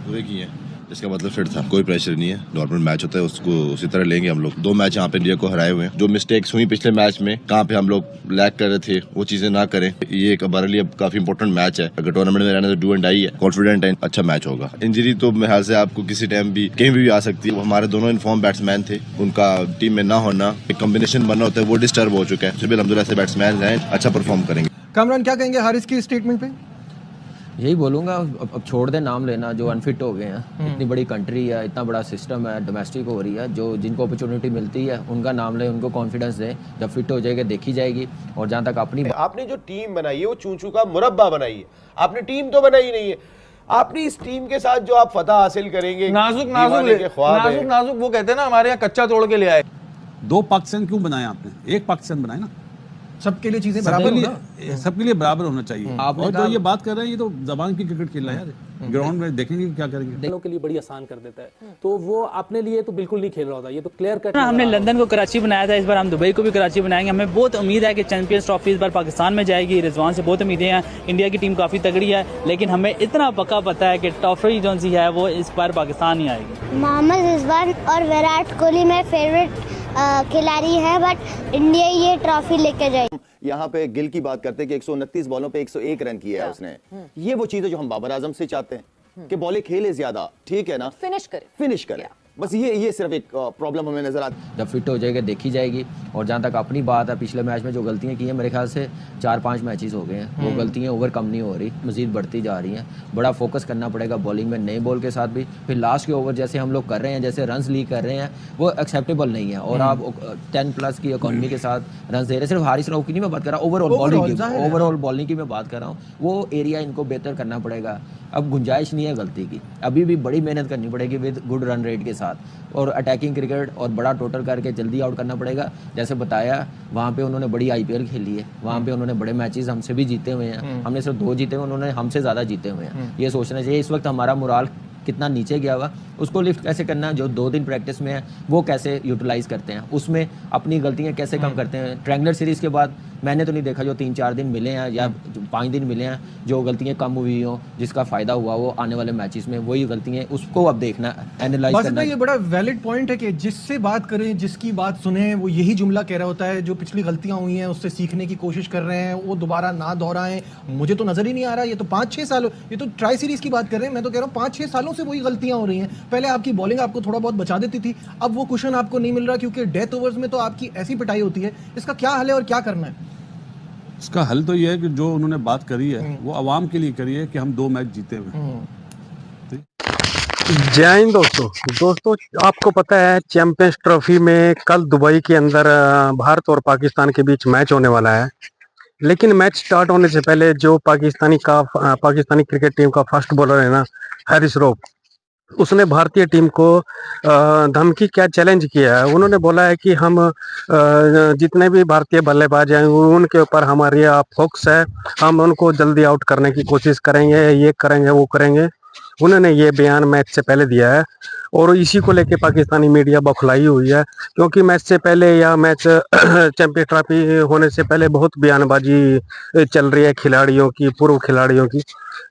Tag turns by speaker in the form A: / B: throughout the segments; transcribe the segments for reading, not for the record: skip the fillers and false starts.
A: पूरे किए हैं, इसका मतलब फिट था। कोई प्रेशर नहीं है, नॉर्मल मैच होता है, उसको उसी तरह लेंगे हम लोग। 2 मैच यहाँ पे इंडिया को हराए हुए हैं। जो मिस्टेक्स हुई पिछले मैच में, कहाँ पे हम लोग लैग कर रहे थे, वो चीजें ना करें। ये एक हमारे लिए काफी इंपॉर्टेंट मैच है। अगर टूर्नामेंट में रहना तो डू एंड डाई है। कॉन्फिडेंट है, अच्छा मैच होगा। इंजरी तो मेरे ख्याल से आपको किसी टाइम भी कहीं भी आ सकती है। हमारे दोनों इनफॉर्म बैट्समैन थे, उनका टीम में ना होना, एक कॉम्बिनेशन बनना होता है, वो डिस्टर्ब हो चुका है। सभी अल्हम्दुलिल्लाह से बैट्समैन हैं, अच्छा परफॉर्म करेंगे।
B: कामरान, क्या कहेंगे हारिस की स्टेटमेंट पे?
C: यही बोलूँगा, अब छोड़ दे नाम लेना। जो अनफिट हो गए हैं, इतनी बड़ी कंट्री है, इतना बड़ा सिस्टम है, डोमेस्टिक हो रही है, जो जिनको अपॉर्चुनिटी मिलती है उनका नाम ले, उनको कॉन्फिडेंस दें। जब फिट हो जाएगा देखी जाएगी। और जहाँ तक
D: आपने जो टीम बनाई है वो चूचू का मुरब्बा बनाई है, आपने टीम तो बनाई नहीं है। आपने इस टीम के साथ जो आप फतह हासिल करेंगे,
E: नाजुक वो कहते हैं ना, हमारे यहाँ कच्चा तोड़ के ले आए।
F: 2 पाकिस्तान क्यों बनाए आपने? एक पाकिस्तान बनाए ना।
B: सबके लिए चीजें बराबर
F: सबके लिए बराबर होना चाहिए। और जो ये बात कर रहे हैं, ये तो जबान की क्रिकेट खेल रहा है यार। ग्राउंड में देखेंगे क्या करेंगे।
G: दोनों के लिए बड़ी आसान कर देता है, तो वो अपने लिए तो बिल्कुल नहीं खेल रहा होता। ये तो क्लियर कट।
H: हमने लंदन को कराची बनाया था, इस बार हम दुबई को भी कराची बनाएंगे। हमें बहुत उम्मीद है कि चैंपियंस ट्रॉफी इस बार पाकिस्तान में जाएगी। रिजवान से बहुत उम्मीदें हैं। इंडिया की टीम काफ़ी तगड़ी है, लेकिन हमें इतना पक्का पता है कि ट्रॉफी जो सी है वो इस बार पाकिस्तान ही आएगी।
I: मोहम्मद रिजवान और विराट कोहली मेरे फेवरेट खिलाड़ी हैं, बट इंडिया ये ट्रॉफी लेके जाएगी।
D: यहाँ पे गिल की बात करते हैं कि 129 बॉलों पे 101 रन किया है उसने। ये वो चीज है जो हम बाबर आजम से चाहते हैं कि बॉलें खेले ज्यादा, ठीक है ना, फिनिश करे। बस ये सिर्फ एक प्रॉब्लम हमें नजर आती है।
C: जब फिट हो जाएगा देखी जाएगी। और जहाँ तक अपनी बात है, पिछले मैच में जो गलतियाँ की हैं, मेरे ख्याल से 4-5 मैचेस हो गए हैं, वो गलतियाँ ओवरकम नहीं हो रही, मजीद बढ़ती जा रही हैं। बड़ा फोकस करना पड़ेगा बॉलिंग में, नए बॉल के साथ भी। फिर लास्ट के ओवर जैसे हम लोग कर रहे हैं, जैसे रन्स लीक कर रहे हैं, वो एक्सेप्टेबल नहीं है। और आप 10+ की इकॉनमी के साथ रन दे रहे हैं। सिर्फ हारिस राव की नहीं मैं बात कर रहा, ओवरऑल बॉलिंग की मैं बात कर रहा हूँ। वो एरिया इनको बेहतर करना पड़ेगा। अब गुंजाइश नहीं है गलती की, अभी भी बड़ी मेहनत करनी पड़ेगी विद गुड रन रेट के साथ। और अटैकिंग क्रिकेट और बड़ा टोटल करके जल्दी आउट करना पड़ेगा। जैसे बताया, वहाँ पे उन्होंने बड़ी IPL खेली है, वहाँ पे उन्होंने बड़े मैचेस हमसे भी जीते हुए हैं। हमने सिर्फ 2 जीते हुए, उन्होंने हमसे ज़्यादा जीते हुए हैं। ये सोचना चाहिए। इस वक्त हमारा मोराल कितना नीचे गया हुआ, उसको लिफ्ट कैसे करना है। जो 2 दिन प्रैक्टिस में है वो कैसे यूटिलाइज करते हैं, उसमें अपनी गलतियाँ कैसे कम करते हैं। ट्रायंगुलर सीरीज़ के बाद मैंने तो नहीं देखा जो 3-4 दिन मिले हैं या 5 दिन मिले हैं, जो गलतियाँ कम हुई हो, जिसका फ़ायदा हुआ वो आने वाले मैचेस में वही गलतियाँ, उसको अब देखना, एनालाइज करना।
B: ये बड़ा वैलिड पॉइंट है कि जिससे बात करें, जिसकी बात सुने, वो यही जुमला कह रहा होता है। जो पिछली गलतियाँ हुई हैं उससे सीखने की कोशिश कर रहे हैं, वो दोबारा ना दोहराएं। मुझे तो नज़र ही नहीं आ रहा। ये तो 5-6 सालों, ये तो ट्राई सीरीज़ की बात कर रहे हैं। मैं तो कह रहा हूँ 5-6 सालों से वही गलतियाँ हो रही हैं। पहले आपकी बॉलिंग आपको थोड़ा बहुत बचा देती थी, अब वो कुशन आपको नहीं मिल रहा, क्योंकि डेथ ओवर्स में तो आपकी ऐसी पिटाई होती है। इसका क्या हल है और क्या करना है?
F: इसका हल तो ये है कि जो उन्होंने बात करी है वो आवाम के लिए करी है कि हम 2 मैच जीते हुए।
J: जय हिंद दोस्तों, आपको पता है चैंपियंस ट्रॉफी में कल दुबई के अंदर भारत और पाकिस्तान के बीच मैच होने वाला है। लेकिन मैच स्टार्ट होने से पहले जो पाकिस्तानी क्रिकेट टीम का फर्स्ट बॉलर है ना, हारिस राव, उसने भारतीय टीम को धमकी क्या चैलेंज किया है। उन्होंने बोला है कि हम जितने भी भारतीय बल्लेबाज हैं उनके ऊपर हमारी फोकस है, हम उनको जल्दी आउट करने की कोशिश करेंगे, ये करेंगे वो करेंगे। उन्होंने ये बयान मैच से पहले दिया है और इसी को लेके पाकिस्तानी मीडिया बौखलाई हुई है, क्योंकि मैच से पहले या मैच चैंपियंस ट्रॉफी होने से पहले बहुत बयानबाजी चल रही है खिलाड़ियों की, पूर्व खिलाड़ियों की।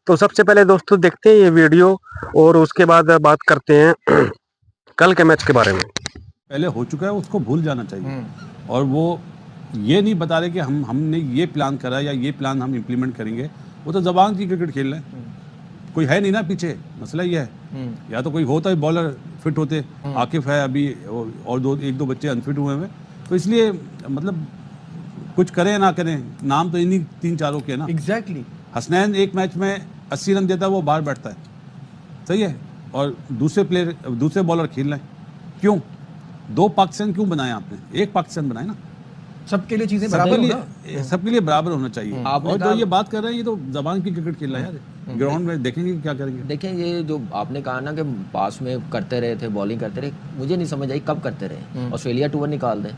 J: तो सबसे पहले दोस्तों देखते हैं ये वीडियो और उसके बाद बात करते हैं कल के मैच के बारे में।
F: पहले हो चुका है उसको भूल जाना चाहिए। और वो ये नहीं बता रहे कि हमने ये प्लान करा या ये प्लान हम इम्प्लीमेंट करेंगे। वो तो जबान की क्रिकेट खेल रहे हैं, कोई है नहीं ना पीछे। मसला ये है, या तो कोई होता है बॉलर फिट होते। आकिफ है अभी और 1-2 बच्चे अनफिट हुए हैं, तो इसलिए मतलब कुछ करें ना करें, नाम तो इन्हीं 3-4 के ना।
B: एग्जैक्टली।
F: हसनैन एक मैच में 80 रन देता है, वो बाहर बैठता है, सही है। और दूसरे बॉलर खेल रहे हैं। क्यों 2 पाकिस्तान क्यों बनाए आपने? एक पाकिस्तान बनाए ना।
B: सबके लिए चीजें बराबर
F: सबके लिए बराबर होना चाहिए। और जो ये बात कर रहे हैं, ये तो जबान की क्रिकेट खेल रहा है यार। ग्राउंड में देखेंगे क्या करेंगे।
C: देखें, ये जो आपने कहा ना कि पास में करते रहे थे, बॉलिंग करते रहे, मुझे नहीं समझ आई कब करते रहे। ऑस्ट्रेलिया टूर निकाल दें,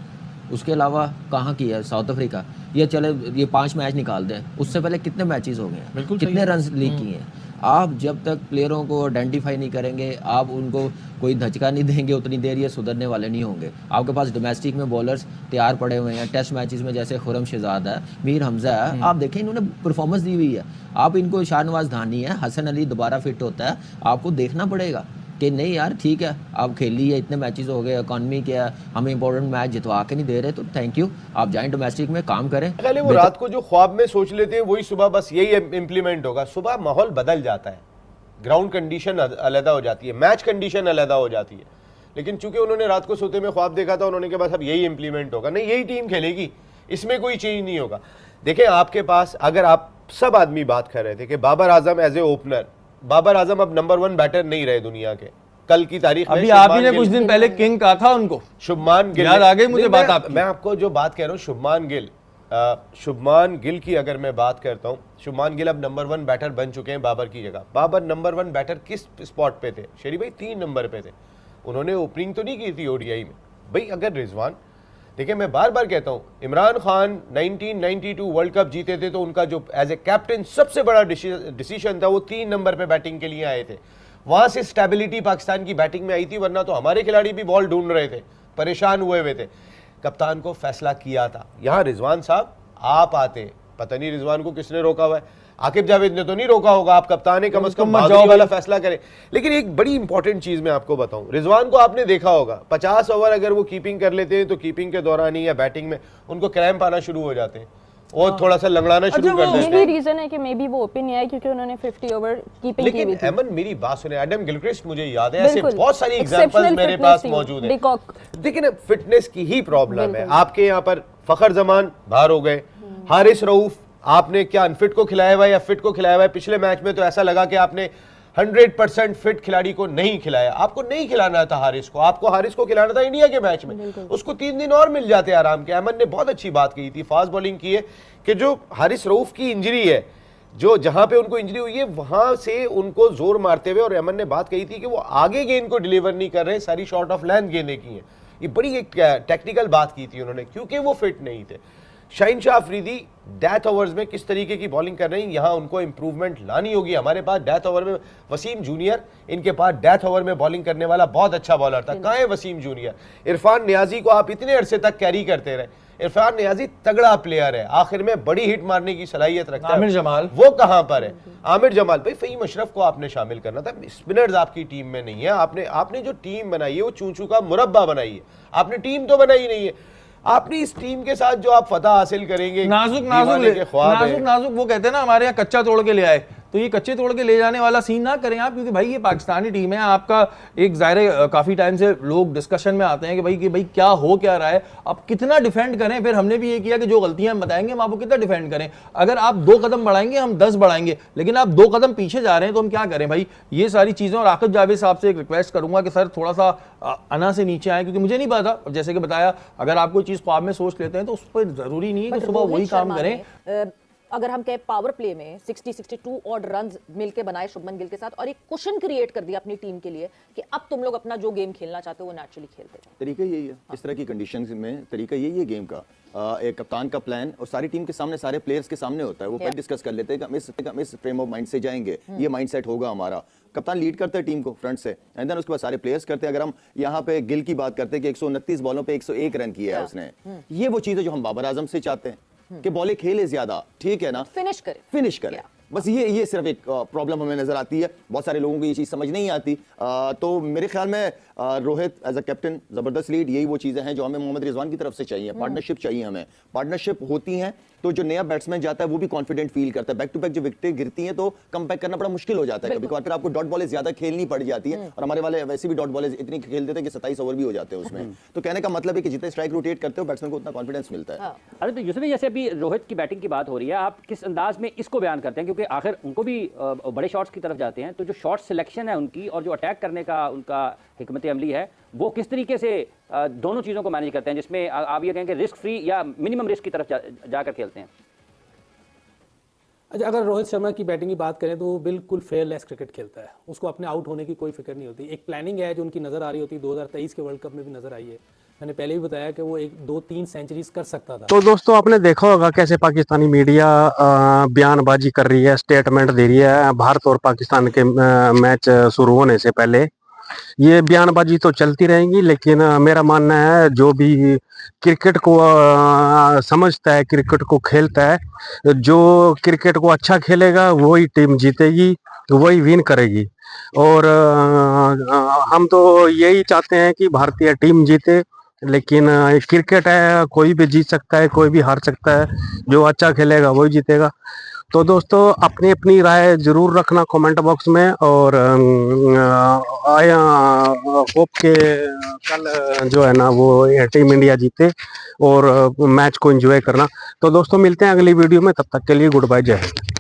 C: उसके अलावा कहाँ की है? South Africa. ये चले ये 5 मैच निकाल दें, उससे पहले कितने मैचेस हो गए हैं, कितने रन लीक किए हैं। आप जब तक प्लेयरों को आइडेंटिफाई नहीं करेंगे, आप उनको कोई धचका नहीं देंगे, उतनी देर ये सुधरने वाले नहीं होंगे। आपके पास डोमेस्टिक में बॉलर्स तैयार पड़े हुए हैं, टेस्ट मैचेस में जैसे खुरम शहजाद है, मीर हमजा है, आप देखें इन्होंने परफॉर्मेंस दी हुई है। आप इनको शाहनवाज धानी है, हसन अली दोबारा फिट होता है, आपको देखना पड़ेगा कि नहीं यार ठीक है, आप खेल लिए, इतने मैचेस हो गए, इकॉनमी क्या है, हमें इंपॉर्टेंट मैच जितवा के नहीं दे रहे, तो थैंक यू, आप जाएं डोमेस्टिक में काम करें।
K: पहले वो रात को जो ख्वाब में सोच लेते हैं वही सुबह बस यही इम्प्लीमेंट होगा। सुबह माहौल बदल जाता है, ग्राउंड कंडीशन अलहदा हो जाती है, मैच कंडीशन अलहदा हो जाती है। लेकिन चूंकि उन्होंने रात को सोते में ख्वाब देखा था, उन्होंने कहा बस अब यही इंप्लीमेंट होगा, नहीं यही टीम खेलेगी, इसमें कोई चेंज नहीं होगा। देखें आपके पास, अगर आप सब आदमी बात कर रहे थे कि Babar Azam as a opener, Babar Azam अब नंबर 1 बैटर नहीं रहे दुनिया के। कल की तारीख में
E: अभी आप ही ने कुछ दिन पहले किंग कहा था उनको,
K: शुभमान गिल,
E: याद आ गई मुझे बात आपकी।
K: मैं आपको जो बात कह रहा हूँ शुभमान गिल की अगर मैं बात करता हूँ, शुभमान गिल अब नंबर 1 बैटर बन चुके हैं बाबर की जगह। बाबर नंबर 1 बैटर किस स्पॉट पे थे? शेरी भाई 3 नंबर पे थे। उन्होंने ओपनिंग तो नहीं की थी ओडीआई में भाई। अगर रिजवान, देखिए मैं बार बार कहता हूँ, इमरान खान 1992 वर्ल्ड कप जीते थे तो उनका जो एज ए कैप्टन सबसे बड़ा डिसीजन था, वो 3 नंबर पे बैटिंग के लिए आए थे। वहां से स्टेबिलिटी पाकिस्तान की बैटिंग में आई थी, वरना तो हमारे खिलाड़ी भी बॉल ढूंढ रहे थे, परेशान हुए थे। कप्तान को फैसला किया था। यहाँ रिजवान साहब आप आते, पता नहीं रिजवान को किसने रोका हुआ है, आकिब जावेद ने तो नहीं रोका होगा, आप कप्तान है, कम से कम जाओ वाला फैसला करें। लेकिन एक बड़ी इंपॉर्टेंट चीज मैं आपको बताऊं, रिजवान को आपने देखा होगा 50 ओवर अगर वो कीपिंग कर लेते हैं तो कीपिंग के दौरान ही या बैटिंग में उनको क्रैम्प आना शुरू हो जाते हैं और थोड़ा सा लंगड़ाना शुरू कर देते हैं।
L: रीजन है कि मे बी वो ओपन नहीं है क्योंकि उन्होंने 50 ओवर कीपिंग की हुई थी।
K: लेकिन मेरी बात सुने, एडम गिलक्रिस्ट मुझे याद है, ऐसे बहुत सारी एग्जांपल्स मेरे पास मौजूद हैं। लेकिन फिटनेस की ही प्रॉब्लम है। आपके यहाँ पर फखर जमान बाहर हो गए, हारिस रऊफ आपने क्या अनफिट को खिलाया हुआ है या फिट को खिलाया हुआ है? पिछले मैच में तो ऐसा लगा कि आपने 100% फिट खिलाड़ी को नहीं खिलाया। आपको नहीं खिलाना था हारिस को, आपको हारिस को खिलाना था इंडिया के मैच में, उसको 3 दिन और मिल जाते आराम के। अमन ने बहुत अच्छी बात कही थी, फास्ट बॉलिंग की है कि जो हारिस रऊफ की इंजरी है, जो जहां पे उनको इंजरी हुई है वहां से उनको जोर मारते हुए, और अमन ने बात कही थी कि वो आगे गेंद को डिलीवर नहीं कर रहे, सारी शॉर्ट ऑफ लेंथ गेंदें की हैं। ये बड़ी एक टेक्निकल बात की थी उन्होंने, क्योंकि वो फिट नहीं थे। शाहीन शाह अफरीदी डेथ ओवर्स में किस तरीके की बॉलिंग कर रही हैं, यहाँ उनको इंप्रूवमेंट लानी होगी। हमारे पास डेथ ओवर में वसीम जूनियर, इनके पास डेथ ओवर में बॉलिंग करने वाला बहुत अच्छा बॉलर था, कहाँ है वसीम जूनियर? इरफान नियाजी को आप इतने अरसे तक कैरी करते रहे, इरफान नियाजी तगड़ा प्लेयर है, आखिर में बड़ी हिट मारने की सलाहियत रखता है।
E: आमिर जमाल
K: वो कहाँ पर है? आमिर जमाल भाई, फ़हीम अशरफ को आपने शामिल करना था। स्पिनर्स आपकी टीम में नहीं है। आपने जो टीम बनाई है वो चूचू का मुरब्बा बनाई है, आपने टीम तो बनाई नहीं है। आपने इस टीम के साथ जो आप फतह हासिल करेंगे,
E: नाजुक वो कहते हैं ना हमारे यहाँ कच्चा तोड़ के ले आए, तो ये कच्चे तोड़ के ले जाने वाला सीन ना करें आप, क्योंकि भाई ये पाकिस्तानी टीम है आपका। एक ज़ाहिर काफ़ी टाइम से लोग डिस्कशन में आते हैं कि भाई क्या हो क्या रहा है, आप कितना डिफेंड करें। फिर हमने भी ये किया कि जो गलतियां हम बताएंगे हम आपको कितना डिफेंड करें। अगर आप 2 कदम बढ़ाएंगे हम 10 बढ़ाएंगे, लेकिन आप 2 कदम पीछे जा रहे हैं तो हम क्या करें भाई? ये सारी चीज़ें। और आकिब जावेद साहब से एक रिक्वेस्ट करूंगा कि सर थोड़ा सा अना से नीचे आए, क्योंकि मुझे नहीं पता, जैसे कि बताया, अगर आप कोई चीज़ ख्वाब में सोच लेते हैं तो उस पर ज़रूरी नहीं है कि सुबह वही काम करें।
L: अगर हम कहें पावर प्ले में 60-62 ऑड रन मिलके बनाए शुभमन गिल के साथ, और एक कुशन क्रिएट कर दिया अपनी टीम के लिए कि अब तुम लोग अपना जो गेम खेलना चाहते हो वो नेचुरली खेलते हैं।
D: तरीका यही है, इस तरह की कंडीशंस में तरीका यही है गेम का। एक कप्तान का प्लान और सारी टीम के सामने, सारे प्लेयर्स के सामने होता है, वो पहले डिस्कस कर लेते हैं कि हम इस फ्रेम ऑफ माइंड से जाएंगे, ये माइंडसेट होगा हमारा। कप्तान लीड करता है टीम को फ्रंट से, एंड देन उसके बाद सारे प्लेयर्स करते हैं। अगर हम यहाँ पे गिल की बात करते हैं कि 129 बॉलों पे 101 रन किया है उसने, ये वो चीज है जो हम बाबर आजम से चाहते हैं कि बॉलें खेले ज्यादा, ठीक है ना, फिनिश करे। बस ये सिर्फ एक प्रॉब्लम हमें नजर आती है। बहुत सारे लोगों को ये चीज समझ नहीं आती। तो मेरे ख्याल में रोहित एज अ कैप्टन जबरदस्त लीड, यही वो चीजें हैं जो हमें मोहम्मद रिजवान की तरफ से चाहिए। पार्टनरशिप चाहिए हमें, पार्टनरशिप होती है तो जो नया बैट्समैन जाता है वो भी कॉन्फिडेंट फील करता है। बैक टू बैक जो विकेटें गिरती हैं तो कम बैक करना बड़ा मुश्किल हो जाता है, कभी कभार फिर आपको डॉट बॉलें ज्यादा खेलनी पड़ जाती है, और हमारे वाले वैसे भी डॉट बॉलें इतनी खेल देते हैं कि 27 ओवर भी हो जाते हैं उसमें। तो कहने का मतलब है कि जितने स्ट्राइक रोटेट करते हो बैट्समैन को उतना कॉन्फिडेंस मिलता है।
M: अरे तो यूसुफ, जैसे अभी रोहित की बैटिंग की बात हो रही है, आप किस अंदाज में इसको बयान करते हैं? क्योंकि आखिर उनको भी बड़े शॉट्स की तरफ जाते हैं, तो जो शॉट सिलेक्शन है उनकी और जो अटैक करने का उनका हिकमत अमली है, वो किस तरीके से दोनों चीज़ों को मैनेज करते हैं, जिसमें आप ये कहेंगे रिस्क फ्री या मिनिमम रिस्क की तरफ जाकर खेलते हैं?
G: अच्छा, अगर रोहित शर्मा की बैटिंग की बात करें तो वो बिल्कुल फेयरलेस क्रिकेट खेलता है, उसको अपने आउट होने की कोई फिक्र नहीं होती। एक प्लानिंग है जो उनकी नज़र आ रही होती है, 2023 के वर्ल्ड कप में भी नज़र आई है। मैंने पहले भी बताया कि वो 1-2-3 सेंचुरीज कर सकता था।
J: तो दोस्तों आपने देखा होगा कैसे पाकिस्तानी मीडिया बयानबाजी कर रही है, स्टेटमेंट दे रही है भारत और पाकिस्तान के मैच शुरू होने से पहले। ये बयानबाजी तो चलती रहेंगी, लेकिन मेरा मानना है जो भी क्रिकेट को समझता है, क्रिकेट को खेलता है, जो क्रिकेट को अच्छा खेलेगा वही टीम जीतेगी, वही विन करेगी। और हम तो यही चाहते हैं कि भारतीय टीम जीते, लेकिन क्रिकेट है, कोई भी जीत सकता है, कोई भी हार सकता है, जो अच्छा खेलेगा वही जीतेगा। तो दोस्तों अपनी अपनी राय जरूर रखना कमेंट बॉक्स में, और आया होप के कल जो है ना वो टीम इंडिया जीते और मैच को एंजॉय करना। तो दोस्तों मिलते हैं अगली वीडियो में, तब तक के लिए गुड बाय, जय हिंद।